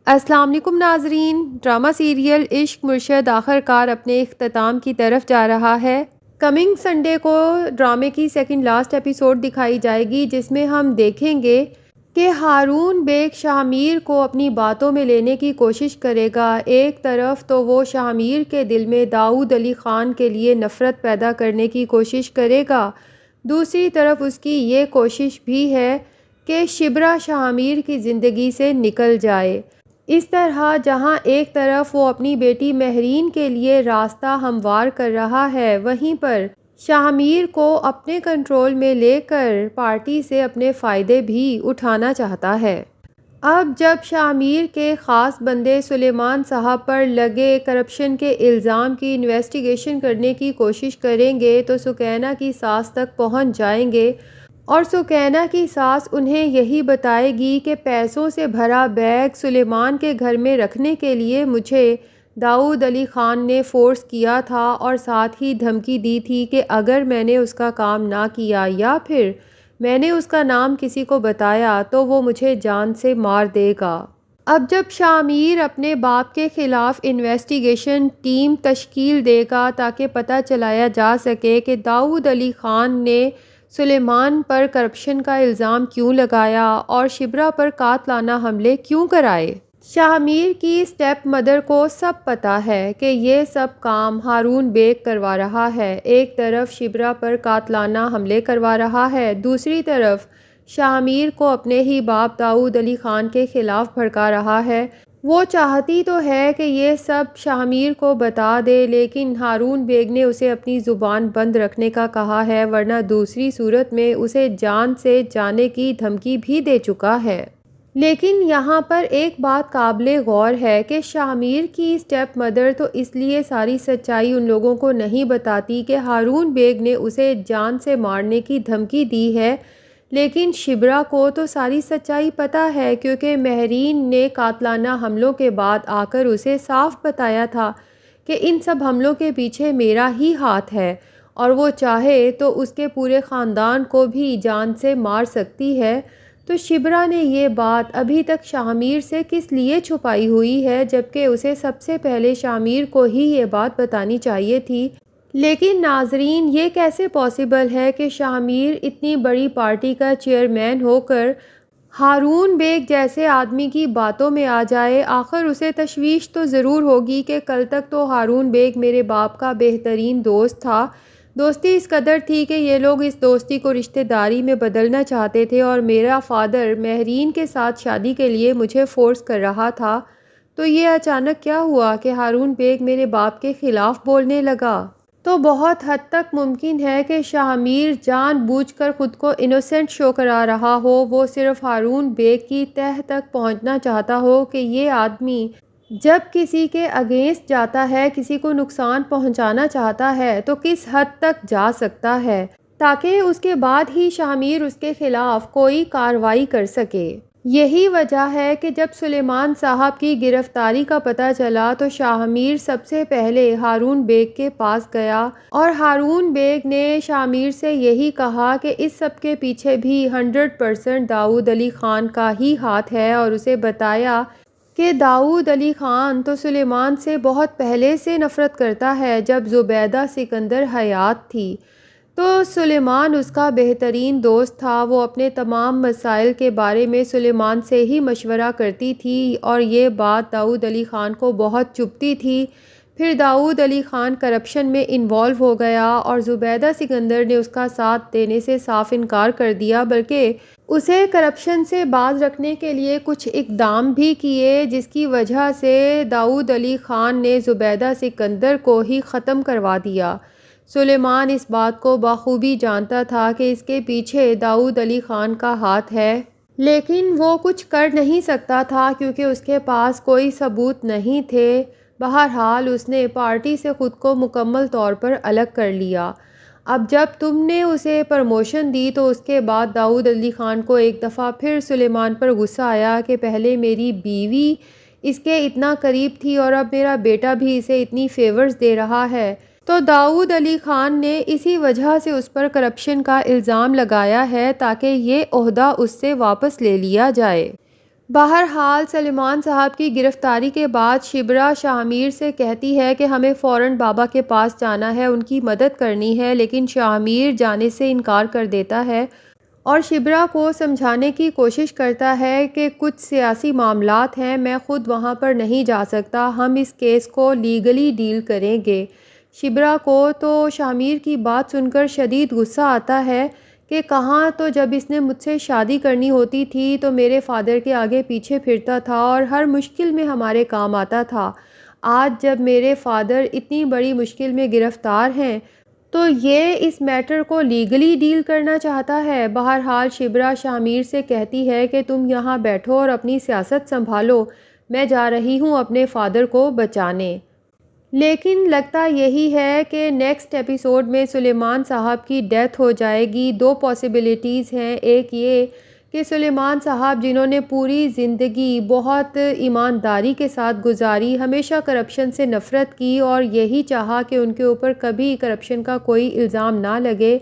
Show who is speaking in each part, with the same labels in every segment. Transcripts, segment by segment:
Speaker 1: السلام علیکم ناظرین، ڈرامہ سیریل عشق مرشد آخرکار اپنے اختتام کی طرف جا رہا ہے۔ کمنگ سنڈے کو ڈرامے کی سیکنڈ لاسٹ ایپیسوڈ دکھائی جائے گی، جس میں ہم دیکھیں گے کہ ہارون بیگ شاہ میر کو اپنی باتوں میں لینے کی کوشش کرے گا۔ ایک طرف تو وہ شاہ میر کے دل میں داؤد علی خان کے لیے نفرت پیدا کرنے کی کوشش کرے گا، دوسری طرف اس کی یہ کوشش بھی ہے کہ شبرا شاہ میر کی زندگی سے نکل جائے۔ اس طرح جہاں ایک طرف وہ اپنی بیٹی مہرین کے لیے راستہ ہموار کر رہا ہے، وہیں پر شاہ میر کو اپنے کنٹرول میں لے کر پارٹی سے اپنے فائدے بھی اٹھانا چاہتا ہے۔ اب جب شاہ میر کے خاص بندے سلیمان صاحب پر لگے کرپشن کے الزام کی انویسٹیگیشن کرنے کی کوشش کریں گے تو سکینہ کی ساس تک پہنچ جائیں گے، اور سکینہ کی ساس انہیں یہی بتائے گی کہ پیسوں سے بھرا بیگ سلیمان کے گھر میں رکھنے کے لیے مجھے داؤد علی خان نے فورس کیا تھا، اور ساتھ ہی دھمکی دی تھی کہ اگر میں نے اس کا کام نہ کیا یا پھر میں نے اس کا نام کسی کو بتایا تو وہ مجھے جان سے مار دے گا۔ اب جب شاہ میر اپنے باپ کے خلاف انویسٹیگیشن ٹیم تشکیل دے گا تاکہ پتہ چلایا جا سکے کہ داؤد علی خان نے سلیمان پر کرپشن کا الزام کیوں لگایا اور شبرا پر قاتلانہ حملے کیوں کرائے۔ شاہ میر کی اسٹیپ مدر کو سب پتہ ہے کہ یہ سب کام ہارون بیگ کروا رہا ہے، ایک طرف شبرا پر قاتلانہ حملے کروا رہا ہے، دوسری طرف شاہ میر کو اپنے ہی باپ داؤد علی خان کے خلاف بھڑکا رہا ہے۔ وہ چاہتی تو ہے کہ یہ سب شاہ میر کو بتا دے، لیکن ہارون بیگ نے اسے اپنی زبان بند رکھنے کا کہا ہے، ورنہ دوسری صورت میں اسے جان سے جانے کی دھمکی بھی دے چکا ہے۔ لیکن یہاں پر ایک بات قابل غور ہے کہ شاہ میر کی اسٹیپ مدر تو اس لیے ساری سچائی ان لوگوں کو نہیں بتاتی کہ ہارون بیگ نے اسے جان سے مارنے کی دھمکی دی ہے، لیکن شبرا کو تو ساری سچائی پتہ ہے، کیونکہ مہرین نے قاتلانہ حملوں کے بعد آ کر اسے صاف بتایا تھا کہ ان سب حملوں کے پیچھے میرا ہی ہاتھ ہے، اور وہ چاہے تو اس کے پورے خاندان کو بھی جان سے مار سکتی ہے۔ تو شبرا نے یہ بات ابھی تک شاہ میر سے کس لیے چھپائی ہوئی ہے، جبکہ اسے سب سے پہلے شاہ میر کو ہی یہ بات بتانی چاہیے تھی۔ لیکن ناظرین، یہ کیسے پاسبل ہے کہ شاہ میر اتنی بڑی پارٹی کا چیئرمین ہو کر ہارون بیگ جیسے آدمی کی باتوں میں آ جائے؟ آخر اسے تشویش تو ضرور ہوگی کہ کل تک تو ہارون بیگ میرے باپ کا بہترین دوست تھا، دوستی اس قدر تھی کہ یہ لوگ اس دوستی کو رشتہ داری میں بدلنا چاہتے تھے، اور میرا فادر مہرین کے ساتھ شادی کے لیے مجھے فورس کر رہا تھا، تو یہ اچانک کیا ہوا کہ ہارون بیگ میرے باپ کے خلاف بولنے لگا؟ تو بہت حد تک ممکن ہے کہ شاہ میر جان بوجھ کر خود کو انوسینٹ شو کرا رہا ہو، وہ صرف ہارون بیگ کی تہہ تک پہنچنا چاہتا ہو کہ یہ آدمی جب کسی کے اگینسٹ جاتا ہے، کسی کو نقصان پہنچانا چاہتا ہے تو کس حد تک جا سکتا ہے، تاکہ اس کے بعد ہی شاہ میر اس کے خلاف کوئی کارروائی کر سکے۔ یہی وجہ ہے کہ جب سلیمان صاحب کی گرفتاری کا پتہ چلا تو شاہ میر سب سے پہلے ہارون بیگ کے پاس گیا، اور ہارون بیگ نے شاہ میر سے یہی کہا کہ اس سب کے پیچھے بھی 100% داؤد علی خان کا ہی ہاتھ ہے، اور اسے بتایا کہ داؤد علی خان تو سلیمان سے بہت پہلے سے نفرت کرتا ہے، جب زبیدہ سکندر حیات تھی تو سلیمان اس کا بہترین دوست تھا، وہ اپنے تمام مسائل کے بارے میں سلیمان سے ہی مشورہ کرتی تھی، اور یہ بات داؤد علی خان کو بہت چبھتی تھی۔ پھر داؤد علی خان کرپشن میں انوالو ہو گیا، اور زبیدہ سکندر نے اس کا ساتھ دینے سے صاف انکار کر دیا، بلکہ اسے کرپشن سے باز رکھنے کے لیے کچھ اقدام بھی کیے، جس کی وجہ سے داؤد علی خان نے زبیدہ سکندر کو ہی ختم کروا دیا۔ سلیمان اس بات کو بخوبی جانتا تھا کہ اس کے پیچھے داؤد علی خان کا ہاتھ ہے، لیکن وہ کچھ کر نہیں سکتا تھا کیونکہ اس کے پاس کوئی ثبوت نہیں تھے۔ بہرحال اس نے پارٹی سے خود کو مکمل طور پر الگ کر لیا۔ اب جب تم نے اسے پروموشن دی تو اس کے بعد داؤد علی خان کو ایک دفعہ پھر سلیمان پر غصہ آیا کہ پہلے میری بیوی اس کے اتنا قریب تھی اور اب میرا بیٹا بھی اسے اتنی فیورز دے رہا ہے، تو داؤد علی خان نے اسی وجہ سے اس پر کرپشن کا الزام لگایا ہے تاکہ یہ عہدہ اس سے واپس لے لیا جائے۔ بہرحال سلیمان صاحب کی گرفتاری کے بعد شبرا شاہ میر سے کہتی ہے کہ ہمیں فوراً بابا کے پاس جانا ہے، ان کی مدد کرنی ہے، لیکن شاہ میر جانے سے انکار کر دیتا ہے اور شبرا کو سمجھانے کی کوشش کرتا ہے کہ کچھ سیاسی معاملات ہیں، میں خود وہاں پر نہیں جا سکتا، ہم اس کیس کو لیگلی ڈیل کریں گے۔ شبرا کو تو شاہ میر کی بات سن کر شدید غصہ آتا ہے کہ کہاں تو جب اس نے مجھ سے شادی کرنی ہوتی تھی تو میرے فادر کے آگے پیچھے پھرتا تھا اور ہر مشکل میں ہمارے کام آتا تھا، آج جب میرے فادر اتنی بڑی مشکل میں گرفتار ہیں تو یہ اس میٹر کو لیگلی ڈیل کرنا چاہتا ہے۔ بہرحال شبرا شاہ میر سے کہتی ہے کہ تم یہاں بیٹھو اور اپنی سیاست سنبھالو، میں جا رہی ہوں اپنے فادر کو بچانے۔ لیکن لگتا یہی ہے کہ نیکسٹ ایپیسوڈ میں سلیمان صاحب کی ڈیتھ ہو جائے گی۔ دو پاسبلٹیز ہیں، ایک یہ کہ سلیمان صاحب جنہوں نے پوری زندگی بہت ایمانداری کے ساتھ گزاری، ہمیشہ کرپشن سے نفرت کی اور یہی چاہا کہ ان کے اوپر کبھی کرپشن کا کوئی الزام نہ لگے،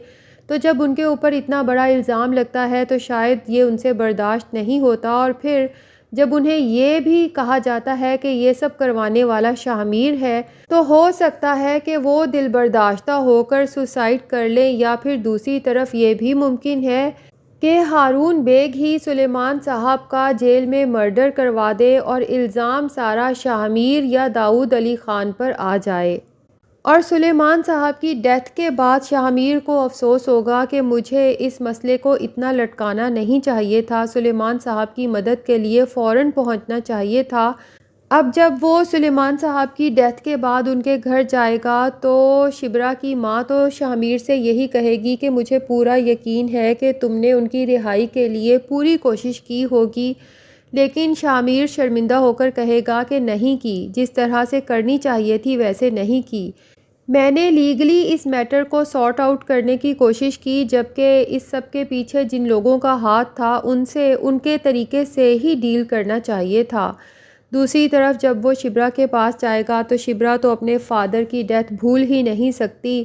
Speaker 1: تو جب ان کے اوپر اتنا بڑا الزام لگتا ہے تو شاید یہ ان سے برداشت نہیں ہوتا، اور پھر جب انہیں یہ بھی کہا جاتا ہے کہ یہ سب کروانے والا شاہ میر ہے تو ہو سکتا ہے کہ وہ دل برداشتہ ہو کر سوسائڈ کر لیں، یا پھر دوسری طرف یہ بھی ممکن ہے کہ ہارون بیگ ہی سلیمان صاحب کا جیل میں مرڈر کروا دے اور الزام سارا شاہ میر یا داؤد علی خان پر آ جائے، اور سلیمان صاحب کی ڈیتھ کے بعد شاہ میر کو افسوس ہوگا کہ مجھے اس مسئلے کو اتنا لٹکانا نہیں چاہیے تھا، سلیمان صاحب کی مدد کے لیے فوراً پہنچنا چاہیے تھا۔ اب جب وہ سلیمان صاحب کی ڈیتھ کے بعد ان کے گھر جائے گا تو شبرا کی ماں تو شاہ میر سے یہی کہے گی کہ مجھے پورا یقین ہے کہ تم نے ان کی رہائی کے لیے پوری کوشش کی ہوگی، لیکن شاہ میر شرمندہ ہو کر کہے گا کہ نہیں کی، جس طرح سے کرنی چاہیے تھی ویسے نہیں کی، میں نے لیگلی اس میٹر کو سارٹ آؤٹ کرنے کی کوشش کی، جبکہ اس سب کے پیچھے جن لوگوں کا ہاتھ تھا ان سے ان کے طریقے سے ہی ڈیل کرنا چاہیے تھا۔ دوسری طرف جب وہ شبرا کے پاس جائے گا تو شبرا تو اپنے فادر کی ڈیتھ بھول ہی نہیں سکتی،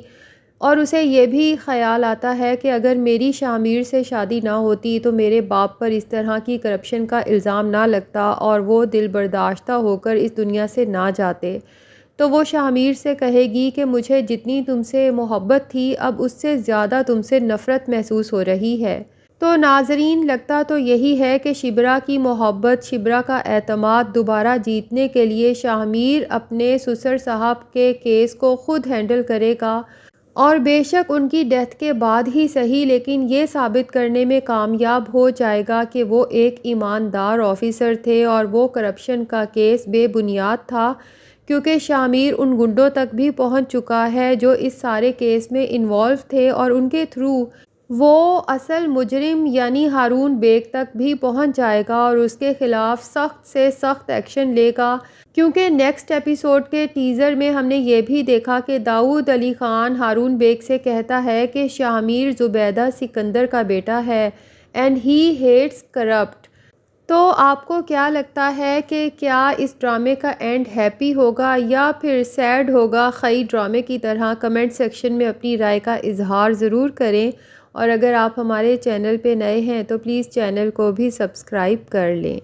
Speaker 1: اور اسے یہ بھی خیال آتا ہے کہ اگر میری شاہ میر سے شادی نہ ہوتی تو میرے باپ پر اس طرح کی کرپشن کا الزام نہ لگتا اور وہ دل برداشتہ ہو کر اس دنیا سے نہ جاتے، تو وہ شاہ میر سے کہے گی کہ مجھے جتنی تم سے محبت تھی اب اس سے زیادہ تم سے نفرت محسوس ہو رہی ہے۔ تو ناظرین، لگتا تو یہی ہے کہ شبرا کی محبت، شبرا کا اعتماد دوبارہ جیتنے کے لیے شاہ میر اپنے سسر صاحب کے کیس کو خود ہینڈل کرے گا، اور بے شک ان کی ڈیتھ کے بعد ہی صحیح، لیکن یہ ثابت کرنے میں کامیاب ہو جائے گا کہ وہ ایک ایماندار آفیسر تھے اور وہ کرپشن کا کیس بے بنیاد تھا، کیونکہ شاہ میر ان گنڈوں تک بھی پہنچ چکا ہے جو اس سارے کیس میں انوالو تھے، اور ان کے تھرو وہ اصل مجرم یعنی ہارون بیگ تک بھی پہنچ جائے گا اور اس کے خلاف سخت سے سخت ایکشن لے گا، کیونکہ نیکسٹ ایپیسوڈ کے ٹیزر میں ہم نے یہ بھی دیکھا کہ داؤد علی خان ہارون بیگ سے کہتا ہے کہ شاہ میر زبیدہ سکندر کا بیٹا ہے اینڈ ہی ہیٹس کرپٹ۔ تو آپ کو کیا لگتا ہے کہ کیا اس ڈرامے کا اینڈ ہیپی ہوگا یا پھر سیڈ ہوگا خی ڈرامے کی طرح؟ کمنٹ سیکشن میں اپنی رائے کا اظہار ضرور کریں، اور اگر آپ ہمارے چینل پہ نئے ہیں تو پلیز چینل کو بھی سبسکرائب کر لیں۔